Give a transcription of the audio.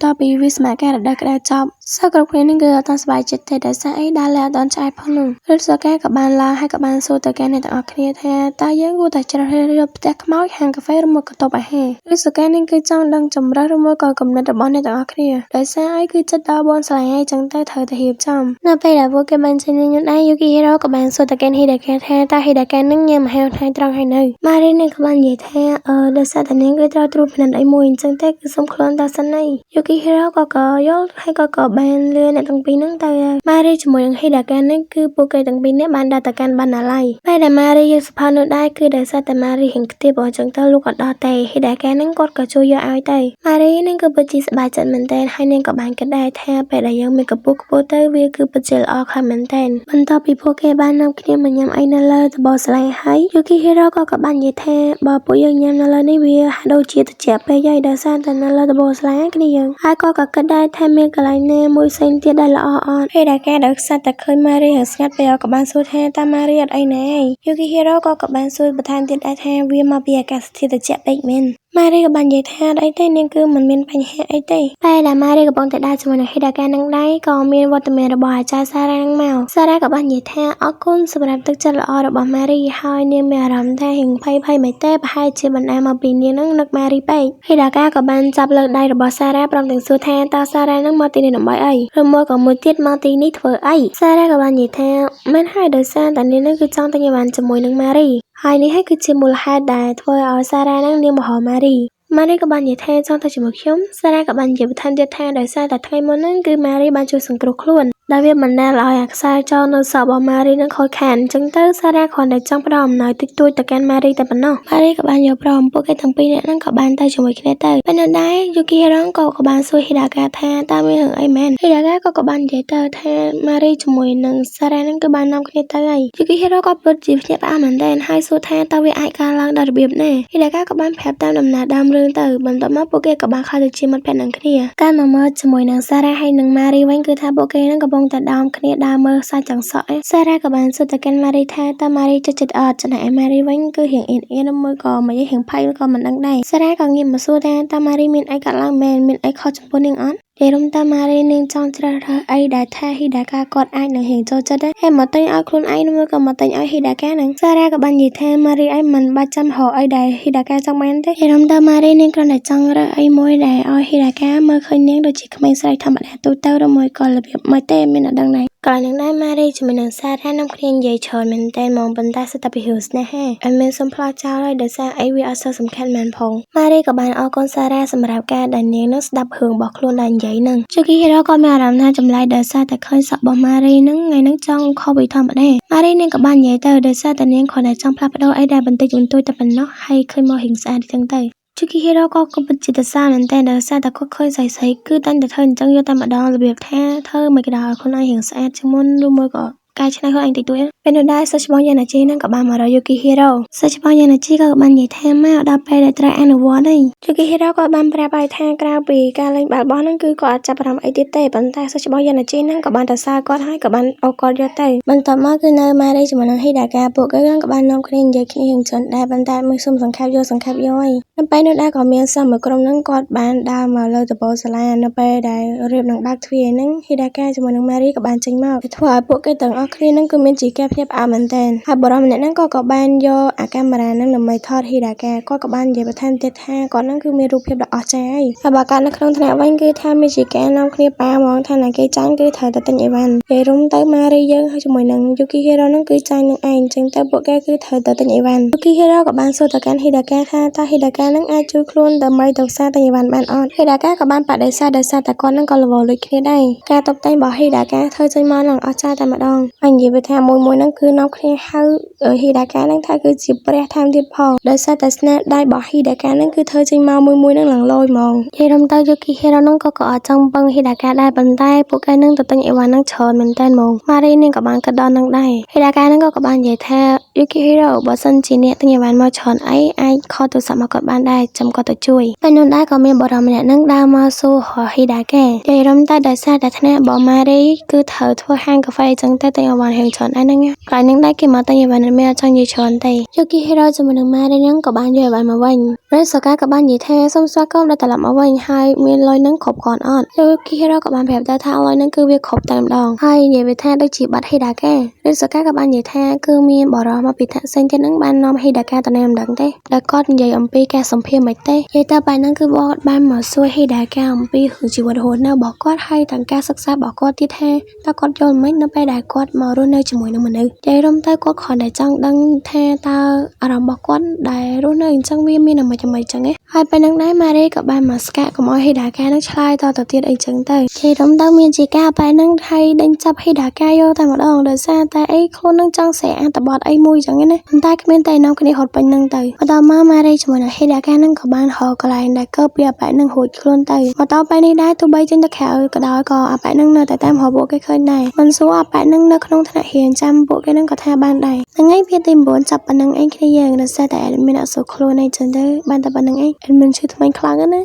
តពីវិស្មការដែលក្តៅចប់សគ្រប់គ្នានឹងគឺអត់តស្បាយចិត្តទេដោយសារអីដើរលើអត់តឆ្អែតផងនោះឬសកាក៏បានឡើងហើយក៏បានសួរទៅកាន់អ្នកទាំងអស់គ្នាថាតើយើងគួរតែជ្រើសរើសយកផ្ទះខ្មោចហាងកាហ្វេឬមកកន្ទប់អាហារឬសកានឹងគឺចង់ដឹងចម្រើសឬមកក៏គំនិតរបស់អ្នកទាំងអស់គ្នាដោយសារអីគឺចិត្តដល់បនស្លាញ់អីចឹងទៅត្រូវតែរៀបចំនៅពេលដែលពួកគេបានចេញញញដែរយូគីហេរ៉ូក៏បានសួរទៅកាន់ហេដាកាថាតើហេដាកានឹងញ៉ាំអាហារថ្ងៃត្រង់ហើយនៅម៉ារីនឹងក៏បាននិយាយថាដោយសារតែនាងគឺត្រូវត្រួតពិនិត្យអីមួយអញ្ចឹងតែគឺសុំខ្លួនតើសិនអីយូគីហេរ៉ូក៏យល់ហើយក៏បានលឿនអ្នកទាំងពីរហ្នឹងទៅម៉ារីជាមួយនឹងហេដាកានេះគឺពួកគេទាំងពីរនេះបានដើរទៅកាន់បណ្ណាល័យពេលដែលម៉ារីយកសភៅនោះដែរគឺដោយសារតែម៉ារីហិងខ្ទាបអញ្ចឹងទៅលោកក៏ដោះតែហេដាកានឹងគាត់ក៏ជួយយកឲ្យទៅម៉ារីនឹងគឺពិតជាសប្បាយចិត្តមែនទែនហើយនាងក៏បានគិតដែរថាពេលដែលយើងមានកម្ពស់ខ្ពស់ទៅវាគឺពិតជាល្អខ្លាំងមែនទែនបន្ទាប់ពីពួកគេបាននាំគ្នាមកញ៉ាំអីនៅលើត្បូងស្លែហើយយូគីហេរ៉ូក៏បាននិយាយថាបើពួកយើងញ៉ាំនៅលើនេះវាហាក់ដូចជាត្រជាក់ពេកហើយដោយសារតែនៅលើត្បូងស្លែគ្នាយើងហើយក៏គិតដែរថាមានកន្លែងណាមួយផ្សេងទៀតដែលល្អអត់ហេដាកាដែលខ្សាត់តែឃើញម៉ារីហើយស្ងាត់ពេលក៏បានសួរថាតើម៉ារីអត់អីណែយូគីហេរ៉ូក៏បានសួរបន្ថែមទៀតដែរថាវាមកពីអាកាសធាតុត្រជាក់ពេកមែនម៉ារីក៏បាននិយាយថាអត់អីទេនាងគឺមិនមានបញ្ហាអីទេតែដែលម៉ារីកំពុងតែដើរជាមួយនឹងហេដាកានឹងដែរក៏មានវត្តមានរបស់អាចារ្យសារ៉ានឹងមកសារ៉ាក៏បាននិយាយថាអរគុណសម្រាប់ទឹកចិត្តល្អរបស់ម៉ារីហើយនាងមានអារម្មណ៍ថាហិងភ័យមិនទេប្រហែលជាបណ្ដាលមកពីនាងនឹងនឹកម៉ារីពេកហេដាកាក៏បានចាប់លើកដៃរបស់សារ៉ាព្រមទាំងសួរថាតើសារ៉ានឹងមកទីនេះដើម្បីអីឬមកក៏មួយទៀតមកទីនេះធ្វើអីសារ៉ាក៏បាននិយាយថាមិនហើយដោយសារតែនាងនឹងគឺចង់ទៅញ៉ាំជាមួយនឹងម៉ារីហើយនេះហើយគឺជាមូលហេតុដែលធ្វើឲ្យសារ៉ានឹងនាងមហោម៉ារីក៏បាននិយាយថាចង់ទៅជាមួយខ្ញុំសារ៉ាក៏បាននិយាយបន្ថែមទៀតថាដោយសារតែថ្ងៃមុនហ្នឹងគឺម៉ារីបានជួយសង្គ្រោះខ្លួនដែលវាបណ្ដាលឲ្យអាខ្សែចងនៅសក់របស់ម៉ារីនឹងខូចខាតអញ្ចឹងទៅសារ៉ាគ្រាន់តែចង់ផ្ដល់អំណោយតិចតួចទៅកាន់ម៉ារីតែប៉ុណ្ណោះម៉ារីក៏បានយល់ព្រមពួកគេទាំងពីរនាក់ហ្នឹងក៏បានទៅជាមួយគ្នាទៅពេលនោះដែរយូគីហេរ៉ូក៏បានសួរហេដាកាថាតើមានរឿងអីមែនហេដាកាក៏បាននិយាយទៅថាម៉ារីជាមួយនឹងសារ៉ាហ្នឹងគឺបាននាំគ្នាទៅហើយយូគីហេរ៉ូក៏ពិតជាភ្ញាក់ផ្អើលមែនទែនហើយសួរថាតើវាអាចកើតឡើងដោយរបៀបណាហេដាកាក៏បានប្រាប់តាមដំណើរដើមរឿងទៅបន្ទាប់មកពួកគេក៏បានខលទៅជាមិត្តភក្តិនឹងគ្នាការមកមើលជាមួយនឹងសារ៉ាហើយនឹងម៉ារីវិញគឺថាពួកគេនឹងកំពុងតែដើមគ្នាដើរមើលសាច់ចង្សក់សារ៉ាក៏បានសួរទៅកាន់ម៉ារីថាតើម៉ារីចិត្តអត់ចំណែកឯម៉ារីវិញគឺរៀងអៀនមួយក៏មិនរៀងភ័យក៏មិនដឹងដែរសារ៉ាក៏ងាកមកសួរថាតើម៉ារីមានអីកើតឡើងមែនមានអីខុសចំពោះនាងអត់គេរំតាម៉ារីនាងចង់ជ្រើសរើសអីដែលថាហេដាកាគាត់អាចនឹងរៀងចូលចិត្តដែរហើយមកទិញឲ្យខ្លួនឯងឬក៏មកទិញឲ្យហេដាកាហ្នឹងសារ៉ាក៏បាននិយាយថាម៉ារីឯងមិនបាច់ចាំរកអីដែលហេដាកាចង់បានទេគេរំតាម៉ារីនាងគ្រាន់តែចង់រើសអីមួយដែលឲ្យហេដាកាមើលឃើញនាងដូចជាក្មេងស្រីធម្មតាទូទៅឬមួយក៏របៀបមិនទេមានអត់ដឹងដែរកន្លែងហ្នឹងដែរម៉ារីជាមួយនឹងសារ៉ានាំគ្នានិយាយច្រើនមែនតែហ្មងប៉ុន្តែស្ទើរពីរឿងស្នេហាអត់មានសុំផ្លោះចោលហើយដោយសារអីវាអត់សូវសំខាន់មែនផងម៉ារីក៏បានអរគុណសារ៉ាសម្រាប់ការដែលនាងនឹងស្ដាប់រឿងរបស់ខ្លួនដែលនិយាយហ្នឹងជូគីហេរ៉ូក៏មានអារម្មណ៍ថាចម្លែកដោយសារតែឃើញសក់របស់ម៉ារីហ្នឹងថ្ងៃហ្នឹងចង់ខុសពីធម្មតាម៉ារីនាងក៏បាននិយាយទៅដោយសារតែនាងគ្រាន់តែចង់ផ្លាស់ប្ដូរអីដែលបន្តិចបន្តួចតែប៉ុណ្ណោះហើយឃើញមករៀងស្អាតចឹងទៅជូគីហេរ៉ូក៏ពិតជាទៅសារមែនតើដោយសារតែគាត់ឃើញស្រីៗគឺតែងតែធ្វើអញ្ចឹងយកតែម្ដងរបៀបថាធ្វើមិនក៏ដោយឲ្យខ្លួនឯងរៀងស្អាតជាងមុនឬមួយក៏កែច្នៃខ្លួនឯងតិចតួចពេលនោះដែរសិស្សច្បងយ៉ាណាជីនឹងក៏បានមករកយូគីហេរ៉ូសិស្សច្បងយ៉ាណាជីក៏បាននិយាយថាមកដល់ពេលដែលត្រូវអនុវត្តហើយយូគីហេរ៉ូក៏បានប្រាប់ឲ្យថាក្រៅពីការលេងបាល់បោះហ្នឹងគឺគាត់អត់ចាប់អារម្មណ៍អីទៀតទេប៉ុន្តែសិស្សច្បងយ៉ាណាជីហ្នឹងក៏បានទៅសារគាត់ហើយក៏បានអោគាត់យកទៅបន្ទាប់មកគឺនៅម៉ារីជាមួយនឹងហេដាកាពួកគេក៏បាននាំគ្នានិយាយគ្នាយ៉ាងច្រើនដែរប៉ុន្តែមិនសុំសង្ខេបយកហើយនៅពេលនោះដែរក៏មានសិស្សមួយក្រុមហ្នឹងគាត់បានដើរមកលើដំបូលសាលានៅពេលដែលរៀបនឹងបើកទ្វារហ្នឹងហេដាកាជាមួយនឹងម៉ារីក៏បានចេញមកធ្វើឲ្យពួកគេទាំងអស់គ្នាហ្នឹងគឺមានជាការភ្ញាក់ផ្អើលមែនទែនហើយបរិមម្នាក់ហ្នឹងក៏បានយកអាកាមេរ៉ាហ្នឹងដើម្បីថតហេដាកាគាត់ក៏បាននិយាយបន្ថែមទៀតថាគាត់ហ្នឹងគឺមានរូបភាពដ៏អស្ចារ្យហើយបើគាត់នៅក្នុងថ្នាក់វិញគឺថាមានជាការនាំគ្នាប៉ាហ្មងថាណាគេចាញ់គឺត្រូវតែទិញអីវ៉ាន់ពេលរុំទៅម៉ារីយើងហើយជាមួយនឹងយូគីហេរ៉ូហ្នឹងគឺចាញ់នឹងឯងអញ្ចឹងទៅពួកគេគឺត្រូវតែទិញអីវ៉ាន់យូគីហេរ៉ូក៏បានសួរទៅកាន់ហេដាកាថាតើហេដាកាហ្នឹងអាចជួយខ្លួនដើម្បីទៅផ្សារទិញអីវ៉ាន់បានអត់ហេដាកាក៏បានបដិសេធដោយសារតែគាត់ហ្នឹងក៏ល្វល់លួចគ្នាដែរការតុបតែងរបស់ហេដាកាធ្វើចេញមកឡើងអស្ចារ្យតែម្ដងហើយនិយាយថាមួយហ្នឹងគឺនាំគ្នាហៅហេដាកាហ្នឹងថាគឺជាព្រះថែមទៀតផងដោយសារតែស្នាដៃរបស់ហេដាកាហ្នឹងគឺធ្វើចេញមកមួយហ្នឹងឡើងលយហ្មងនិយាយរំទៅយូគីហេរ៉ូហ្នឹងក៏អត់ចង់ពឹងហេដាកាដែរប៉ុន្តែពួកគេនឹងទៅទិញអីវ៉ាន់ហ្នឹងច្រើនមែនតើហ្មងម៉ារីនឹងក៏បានគិតដល់នឹងដែរហេដាកាហ្នឹងក៏បាននិយាយថាយូគីហេរ៉ូបើសិនជាអ្នកទិញអីវ៉ាន់មកច្រើនអីអាចខលទូរស័ព្ទមកគាត់បានដែរចាំគាត់ទៅជួយពេលនោះដែរក៏មានបរិមម្នាក់ហ្នឹងដើរមកសួរហេដាកានិយាយរំទៅដោយសារតែថ្នាក់របស់ម៉ារីគឺត្រូវធ្វើហាងកាហ្វេអញ្ចឹងទៅទិញ អវ៉ាន់ហេច្រើនដែរហ្នឹងក្រោយនឹងដែរគេមកតែអវ៉ាន់មានអត់ចង់និយាយច្រើនទេយកគីហេរ៉ូជាមួយនឹងម៉ារីហ្នឹងក៏បានយកអវ៉ាន់មកវិញហើយសកាក៏បាននិយាយថាសូមស្វាគមន៍ដល់ត្រឡប់មកវិញហើយមានលុយហ្នឹងគ្រប់គ្រាន់អត់យកគីហេរ៉ូក៏បានប្រាប់ថាលុយហ្នឹងគឺវាគ្រប់តែម្ដងហើយនិយាយថាដូចជាបាត់ហេដាកាឬសកាក៏បាននិយាយថាគឺមានបរិះមកពីថាផ្សេងទៀតហ្នឹងបាននាំហេដាកាទៅណែមិនដឹងទេដល់គាត់និយាយអំពីការសម្ភារមិនទេនិយាយទៅបែរហ្នឹងគឺគាត់បានមកសួរហេដាកាអំពីជីវិតរស់នៅរបស់គាត់ហើយទាំងការសិក្សារបស់គាត់ទៀតថាតើគាត់យល់មិននៅពេលដែលគាត់មករស់នៅជាមួយនឹងមនុស្សនិយាយរំទៅគាត់គ្រាន់តែចង់ដឹងថាតើអារម្មណ៍របស់គាត់ដែលរស់នៅអញ្ចឹងវាមានអ្វីអញ្ចឹងឯងហើយពេលហ្នឹងដែរម៉ារីក៏បានមកស្កាក់កុំឲ្យហេដាកានឹងឆ្លើយតទៅទៀតអីចឹងទៅនិយាយរំទៅមានជាការបែរហ្នឹងហើយដេញចាប់ហេដាកាយកតែម្ដងដោយសារតែអីខ្លួននឹងចង់ស្រែអត្ថបទអីមួយចឹងណាប៉ុន្តែគ្មានតែនាំគ្នាហត់ពេញហ្នឹងទៅបន្តមកម៉ារីជាមួយនឹងហេដាកានឹងក៏បានរកកន្លែងដែលកើពីអាបែកនឹងរួចខ្លួនទៅមកតពេលនេះដែរទោះបីចេញទៅក្រៅក៏ដោយក៏អាបែកនឹងនៅតែតាមរកពួកគេឃើញដែរមិនសួរអាបែកនឹងនៅក្នុងថ្នាក់រៀនចាំពួកគេនឹងក៏ថាបានដែរថ្ងៃវាទី9ចាប់ប៉ុណ្្នឹងឯងគ្នាយើងដោយសារតែមានអសុខខ្លួនឯងចឹងទៅបានតែប៉ុណ្្នឹងឯងមិនឈឺថ្មីខ្លាំងណា